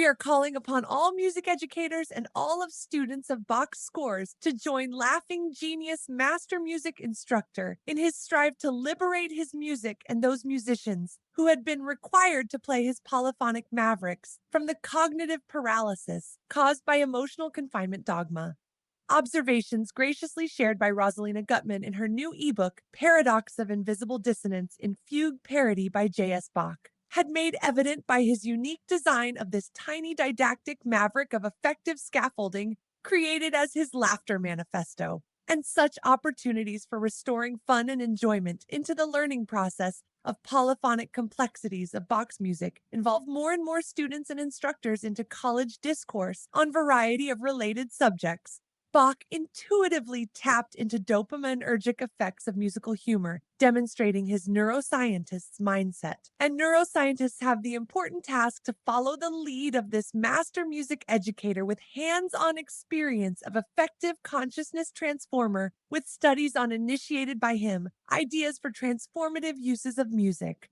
are calling upon all music educators and all of students of Bach's scores to join Laughing Genius Master Music Instructor in his strive to liberate his music and those musicians who had been required to play his polyphonic mavericks from the cognitive paralysis caused by emotional confinement dogma. Observations graciously shared by Rosalina Gutman in her new ebook, Paradox of Invisible Dissonance in Fugue Parody by J.S. Bach, had made evident by his unique design of this tiny didactic maverick of effective scaffolding created as his laughter manifesto, and such opportunities for restoring fun and enjoyment into the learning process of polyphonic complexities of Bach's music involve more and more students and instructors into college discourse on variety of related subjects. Bach intuitively tapped into dopaminergic effects of musical humor, demonstrating his neuroscientist's mindset. And neuroscientists have the important task to follow the lead of this master music educator with hands-on experience of effective consciousness transformer with studies on initiated by him, ideas for transformative uses of music.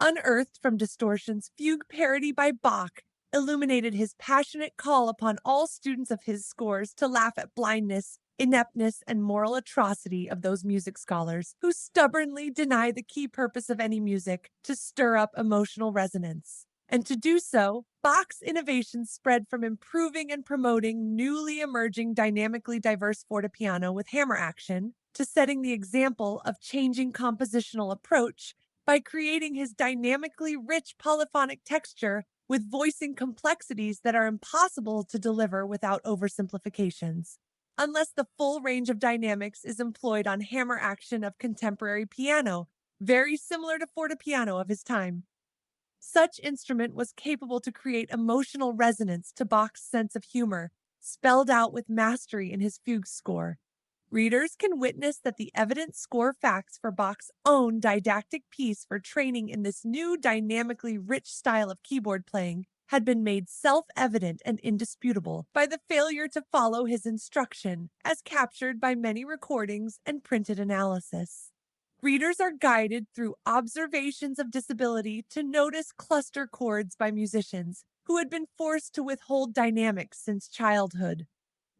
Unearthed from Distortion's Fugue Parody by Bach, illuminated his passionate call upon all students of his scores to laugh at blindness, ineptness, and moral atrocity of those music scholars who stubbornly deny the key purpose of any music, to stir up emotional resonance. And to do so, Bach's innovations spread from improving and promoting newly emerging dynamically diverse fortepiano with hammer action, to setting the example of changing compositional approach by creating his dynamically rich polyphonic texture with voicing complexities that are impossible to deliver without oversimplifications. Unless the full range of dynamics is employed on hammer action of contemporary piano, very similar to fortepiano of his time. Such instrument was capable to create emotional resonance to Bach's sense of humor, spelled out with mastery in his fugue score. Readers can witness that the evident score facts for Bach's own didactic piece for training in this new dynamically rich style of keyboard playing had been made self-evident and indisputable by the failure to follow his instruction, as captured by many recordings and printed analysis. Readers are guided through observations of disability to notice cluster chords by musicians who had been forced to withhold dynamics since childhood.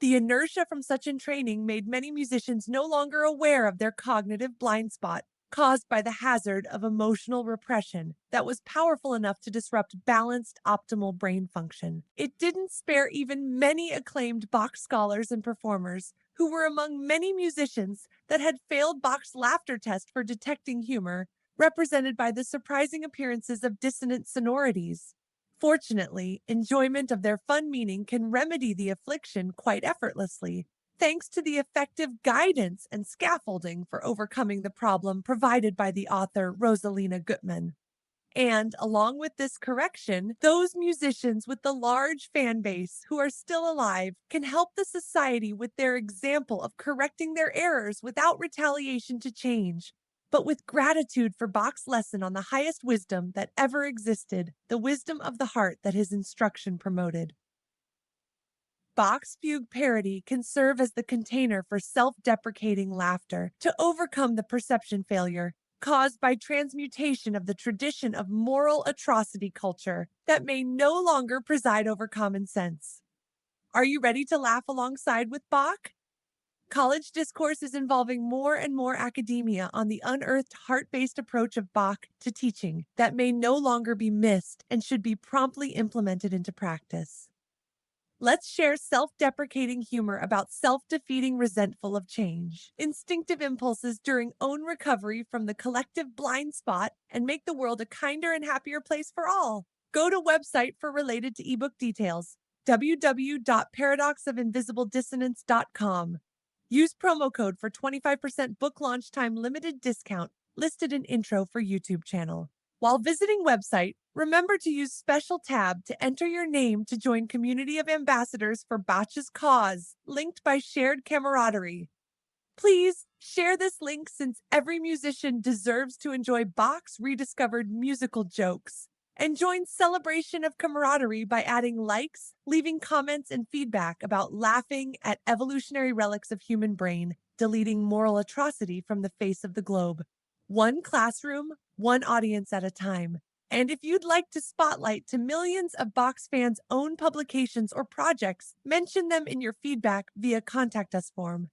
The inertia from such entraining made many musicians no longer aware of their cognitive blind spot caused by the hazard of emotional repression that was powerful enough to disrupt balanced, optimal brain function. It didn't spare even many acclaimed Bach scholars and performers who were among many musicians that had failed Bach's laughter test for detecting humor, represented by the surprising appearances of dissonant sonorities. Fortunately, enjoyment of their fun meaning can remedy the affliction quite effortlessly, thanks to the effective guidance and scaffolding for overcoming the problem provided by the author Rosalina Gutman. And along with this correction, those musicians with the large fan base who are still alive can help the society with their example of correcting their errors without retaliation to change, but with gratitude for Bach's lesson on the highest wisdom that ever existed, the wisdom of the heart that his instruction promoted. Bach's fugue parody can serve as the container for self-deprecating laughter to overcome the perception failure caused by transmutation of the tradition of moral atrocity culture that may no longer preside over common sense. Are you ready to laugh alongside with Bach? College discourse is involving more and more academia on the unearthed heart-based approach of Bach to teaching that may no longer be missed and should be promptly implemented into practice. Let's share self-deprecating humor about self-defeating resentful of change, instinctive impulses during own recovery from the collective blind spot, and make the world a kinder and happier place for all. Go to website for related to ebook details, www.paradoxofinvisibledissonance.com. Use promo code for 25% book launch time limited discount listed in intro for YouTube channel. While visiting website, remember to use special tab to enter your name to join community of ambassadors for Bach's cause, linked by shared camaraderie. Please share this link since every musician deserves to enjoy Bach's rediscovered musical jokes. And join celebration of camaraderie by adding likes, leaving comments and feedback about laughing at evolutionary relics of human brain, deleting moral atrocity from the face of the globe. One classroom, one audience at a time. And if you'd like to spotlight to millions of Box fans' own publications or projects, mention them in your feedback via Contact Us form.